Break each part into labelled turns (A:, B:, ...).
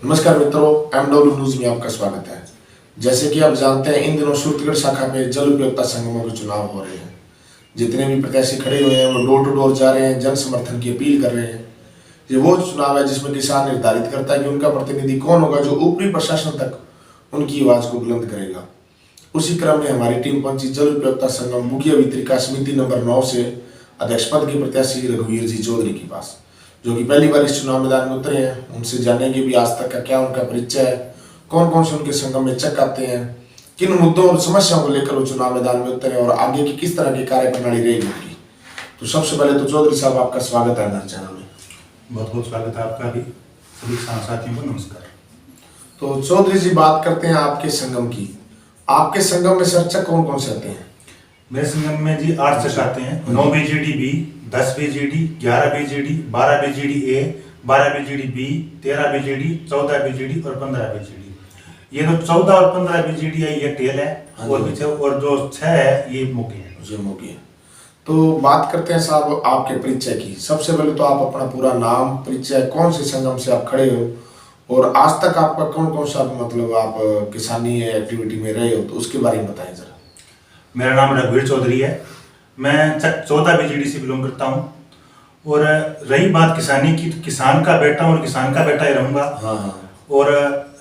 A: नमस्कार मित्रों, MW news में आपका स्वागत है। जैसे कि आप जानते हैं, इन दिनों सूरतगढ़ शाखा में जल उपयोगिता संगमों के चुनाव हो रहे हैं। जितने भी प्रत्याशी खड़े हुए हैं वो डोर टू डोर जा रहे हैं, जन समर्थन की अपील कर रहे हैं। ये वो चुनाव है जिसमें किसान निर्धारित करता है कि उनका प्रतिनिधि कौन होगा जो ऊपरी प्रशासन तक उनकी आवाज को बुलंद करेगा। उसी क्रम में हमारी टीम पहुंची जल उपयोगिता संगम मुखिया वितरिका समिति नंबर 9 से अध्यक्ष पद के प्रत्याशी रघुवीर जी चौधरी के पास, जो कि पहली बार इस चुनाव मैदान में उतरे हैं। उनसे जानेंगे भी आज तक का क्या उनका परिचय है, कौन कौन से उनके संगम में चक आते हैं, किन मुद्दों और समस्याओं को लेकर वो चुनाव मैदान में उतरे और आगे की किस तरह की कार्य प्रणाली रहेगी उनकी। तो सबसे पहले तो चौधरी साहब, आपका स्वागत है हमारे चैनल में।
B: बहुत बहुत स्वागत है आपका भी। सभी साथियों को नमस्कार। तो
A: चौधरी जी, बात करते हैं आपके संगम की। आपके संगम में सर चक कौन कौन से आते हैं?
B: मेरे संगम में जी 8 चक आते हैं। 9 BJD B, 10 BJD, 11 BJD, 12 BJD A, 12 BJD B, 13 BJD, 14 BJD और 15 बीजेडी। ये जो 14 और 15 बीजेडी है ये टेल है, और जो 6 है ये मुखी है।
A: तो बात करते हैं साहब आपके परिचय की। सबसे पहले तो आप अपना पूरा नाम, परिचय, कौन से संगम से आप खड़े हो और आज तक आपका कौन कौन सा मतलब आप किसानी एक्टिविटी में रहे हो, तो उसके बारे में बताएं जरा।
B: मेरा नाम रघुवीर चौधरी है। मैं 14 बीजेडी से बिलोंग करता हूँ। और रही बात किसानी की, तो किसान का बेटा और किसान का बेटा ही रहूँगा।
A: हाँ।
B: और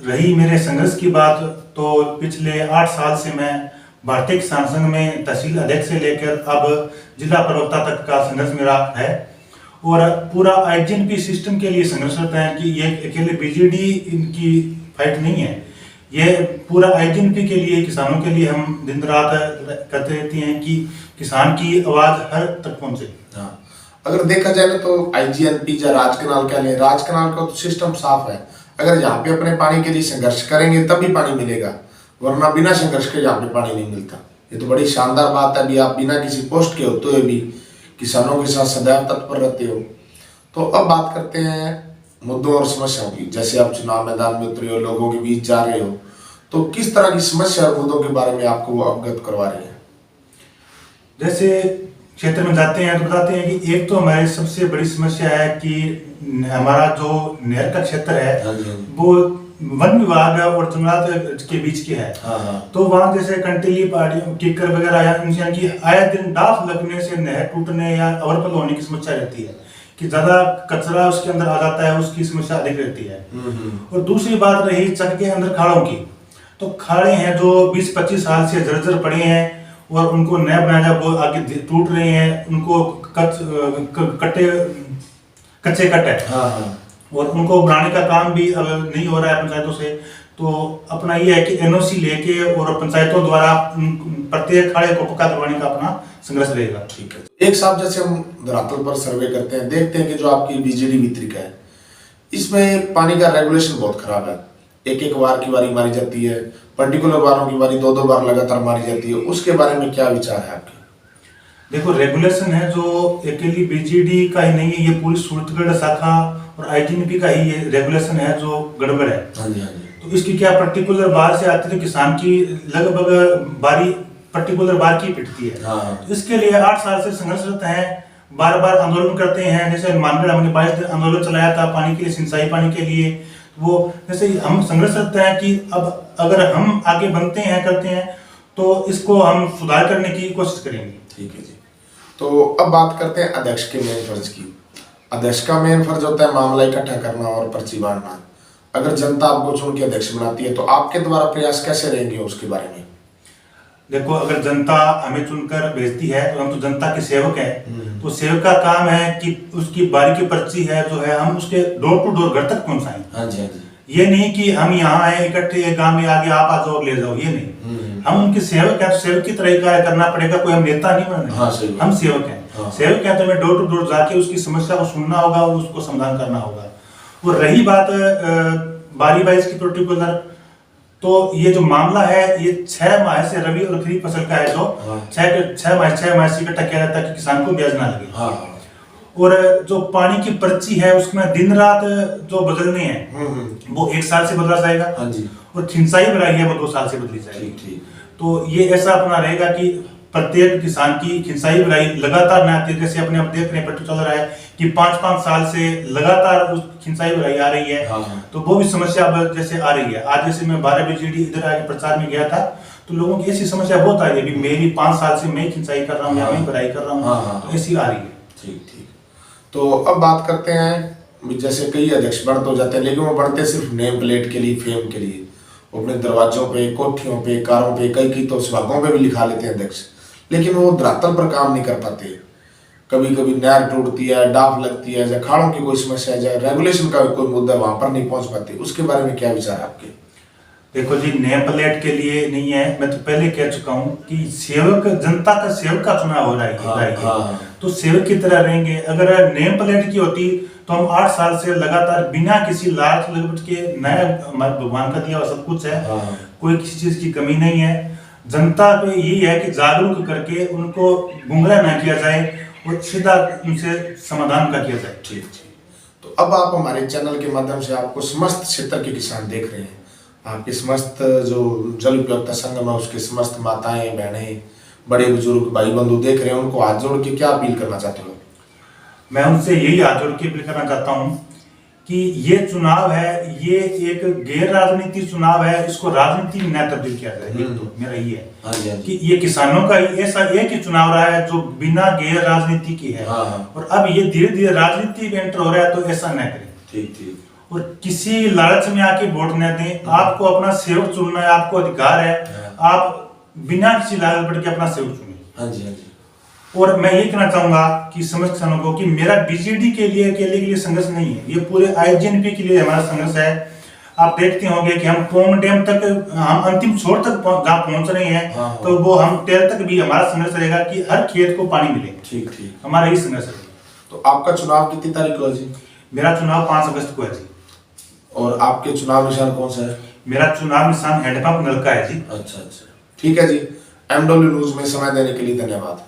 B: रही मेरे संघर्ष की बात, तो पिछले 8 साल से मैं भारतीय किसान संघ में तहसील अध्यक्ष से लेकर अब जिला प्रवक्ता तक का संघर्ष मेरा है। और पूरा आईजीएनपी सिस्टम के लिए संघर्ष रहता है कि ये अकेले बीजेडी इनकी फाइट नहीं है, ये पूरा आईजीएनपी के लिए, किसानों के लिए हम दिन रात करते रहते हैं कि किसान की आवाज हर तक पहुंचे।
A: हाँ, अगर देखा जाए ना तो आईजीएनपी या राजकनाल कह लें, राजकनाल का तो सिस्टम साफ है। अगर यहाँ पे अपने पानी के लिए संघर्ष करेंगे तभी पानी मिलेगा, वरना बिना संघर्ष के यहाँ पे पानी नहीं मिलता। ये तो बड़ी शानदार बात है। अभी आप बिना किसी पोस्ट के होते हुए भी किसानों के साथ सदैव तत्पर रहते हो। तो अब बात करते हैं मुद्दों और समस्याओं की। जैसे आप चुनाव मैदान में उतरे हो, लोगों के बीच जा रहे हो, तो किस तरह की समस्या और मुद्दों के बारे में आपको अवगत करवा रहे हैं?
B: जैसे क्षेत्र में जाते हैं तो बताते हैं कि एक तो हमारी सबसे बड़ी समस्या है कि हमारा जो नहर का क्षेत्र है वो वन विभाग और जंगलात के बीच के है। तो वहाँ जैसे कंटीली पहाड़ियों कीकर वगैरह या की आए दिन डाफ लगने से नहर टूटने या ओवरफ्लो होने की समस्या रहती है कि ज्यादा कचरा उसके अंदर आ जाता है, उसकी समस्या अधिक रहती है। और दूसरी बात रही चक के अंदर खाड़ों की, तो खाड़े हैं जो 20-25 साल से जर्जर पड़े हैं और उनको नया बनाया वो आगे टूट रहे हैं, उनको कच्चे कट है। और उनको बनाने का काम भी अब नहीं हो रहा है पंचायतों से। तो अपना ये है कि एनओसी लेके और पंचायतों द्वारा प्रत्येक खाड़े को पक्का करवाने का अपना संघर्ष रहेगा।
A: ठीक है। एक साहब, जैसे हम धरातल पर सर्वे करते हैं, देखते हैं कि जो आपकी बीजेडी वितरिका है, इसमें पानी का रेगुलेशन बहुत खराब है। एक बार की बारी मारी जाती है, पर्टिकुलर बारों की बारी 2-2 बार लगातार मारी जाती है। उसके बारे में क्या विचार है आपके?
B: देखो, रेगुलेशन है जो अकेली बीजेडी का ही नहीं है, ये पूरी सूरतगढ़ शाखा और आईजीएनपी का ही ये रेगुलेशन है जो गड़बड़ है। तो इसकी क्या पर्टिकुलर बार से आती है, किसान की लगभग बारी पर्टिकुलर बार की पिटती है। तो इसके लिए 8 साल से संघर्ष रहता है, बार बार आंदोलन करते हैं। जैसे मानगढ़ हमने 22 दिन आंदोलन चलाया था पानी के लिए, सिंचाई पानी के लिए। वो जैसे हम संघर्ष रहता है कि अब अगर हम आगे बनते हैं, करते हैं, तो इसको हम सुधार करने की कोशिश करेंगे।
A: ठीक है जी। तो अब बात करते हैं अध्यक्ष के मेन फर्ज की। अध्यक्ष का मेन फर्ज होता है मामला इकट्ठा करना और पर्ची बांटना। अगर जनता आपको चुन के अध्यक्ष बनाती है तो आपके द्वारा प्रयास कैसे रहेंगे उसके बारे में?
B: देखो, अगर जनता हमें चुनकर भेजती है तो हम तो जनता के सेवक हैं। तो सेवक का काम है कि उसकी बारी की पर्ची है जो है हम उसके डोर टू डोर घर तक पहुंचाएं।
A: हाँ जी।
B: ये नहीं कि हम यहाँ आए इकट्ठे गांव में आगे आप आ जाओ और ले जाओ, ये नहीं। हम उनके सेवक हैं, तो सेवक की तरह कार्य करना पड़ेगा। कोई हम नेता नहीं बन रहे, हम सेवक हैं। सेवक हैं तो हमें डोर टू डोर जाके उसकी समस्या को सुनना होगा और उसको समाधान करना होगा। और रही बात बारी वाइज की पर्टिकुलर, तो ये जो मामला है ये 6 माह से रबी और खरीफ फसल का है, जो 6 माह से इकट्ठा किया जाता है कि किसान को ब्याज ना लगे। और जो पानी की पर्ची है उसमें दिन रात जो बदलने हैं वो 1 साल से बदला जाएगा। और सिंचाई बढ़ाई है वो 2 साल से बदली जाएगी। तो ये ऐसा अपना रहेगा कि प्रत्येक किसान की खिंचाई भराई लगातार नया तरीके से अपने आप देख रहे हैं, पता चल रहा है कि 5-5 साल से लगातार उस खिंचाई भराई आ रही है। तो वो भी समस्या अब जैसे आ रही है। आज जैसे मैं 12 बजे इधर आगे प्रचार में गया था, तो लोगों की ऐसी समस्या बहुत आ रही है, अभी मेरी 5 साल से मैं खिंचाई कर रहा हूँ या मैं भराई कर रहा हूँ, तो ऐसी आ रही है।
A: ठीक ठीक। तो अब बात करते हैं, जैसे कई अध्यक्ष बढ़ तो जाते हैं, लेकिन वो बढ़ते सिर्फ नेम प्लेट के लिए, फेम के लिए। वो अपने दरवाजों पे, कोठियों पे, कारों पे, कई तो सुहागों पे भी लिखा लेते हैं अध्यक्ष, लेकिन वो धरातल पर काम नहीं कर पाते। कभी कभी नहर टूटती है, डाफ लगती है, या खाड़ों की कोई समस्या है, या रेगुलेशन का कोई मुद्दा, वहां पर नहीं पहुंच पाते। उसके बारे में क्या विचार है आपके?
B: देखो जी, नेम प्लेट के लिए नहीं है, मैं तो पहले कह चुका हूँ कि सेवक, जनता का सेवक का चुनाव हो रहा है, तो सेवक की तरह रहेंगे। अगर नेम प्लेट की होती तो हम 8 साल से लगातार बिना किसी लालच लगभग के, नया भगवान का दिया हुआ सब कुछ है, कोई किसी चीज की कमी नहीं है। जनता को यही है कि जागरूक करके उनको गुमराह ना किया जाए और सीधा उनसे समाधान का किया जाए।
A: ठीक ठीक। तो अब आप हमारे चैनल के माध्यम से, आपको समस्त क्षेत्र के किसान देख रहे हैं, आपके समस्त जो जल उपयोगिता संगम है उसके समस्त माताएं, बहनें, बड़े बुजुर्ग, भाई बंधु देख रहे हैं, उनको हाथ जोड़ के क्या अपील करना चाहते हो?
B: मैं उनसे यही हाथ जोड़ के अपील करना चाहता हूँ कि ये चुनाव है, ये एक गैर राजनीति चुनाव है, इसको राजनीति में न तब्दील किया जाए। तो मेरा ये है कि ये किसानों का ही ऐसा एक ही चुनाव रहा है जो बिना गैर राजनीति की है, और अब ये धीरे धीरे राजनीति में एंटर हो रहा है, तो ऐसा न करें।
A: ठीक ठीक।
B: और किसी लालच में आके वोट न दें। आपको अपना सेवक चुनना है, आपको अधिकार है, आप बिना किसी लालच पड़ के अपना सेवक चुनें।
A: हाँ जी, हाँ जी।
B: और मैं ये कहना चाहूंगा कि समस्त किसानों को कि मेरा बीजेडी के लिए अकेले के लिए संघर्ष नहीं है, ये पूरे आईजीएनपी के लिए हमारा संघर्ष है। आप देखते होंगे कि हम पोंग डैम तक, हम अंतिम छोर तक जहाँ पहुंच रहे हैं, तो वो हम तेल तक भी हमारा संघर्ष रहेगा कि हर खेत को पानी मिले।
A: ठीक ठीक,
B: हमारा यही संघर्ष है।
A: तो आपका चुनाव कितनी तारीख को है जी?
B: मेरा चुनाव 5 अगस्त को है जी।
A: और आपके चुनाव निशान कौन सा है?
B: मेरा चुनाव निशान हैंडपंप नल का है जी।
A: अच्छा अच्छा, ठीक है जी। MW न्यूज में समय देने के लिए धन्यवाद।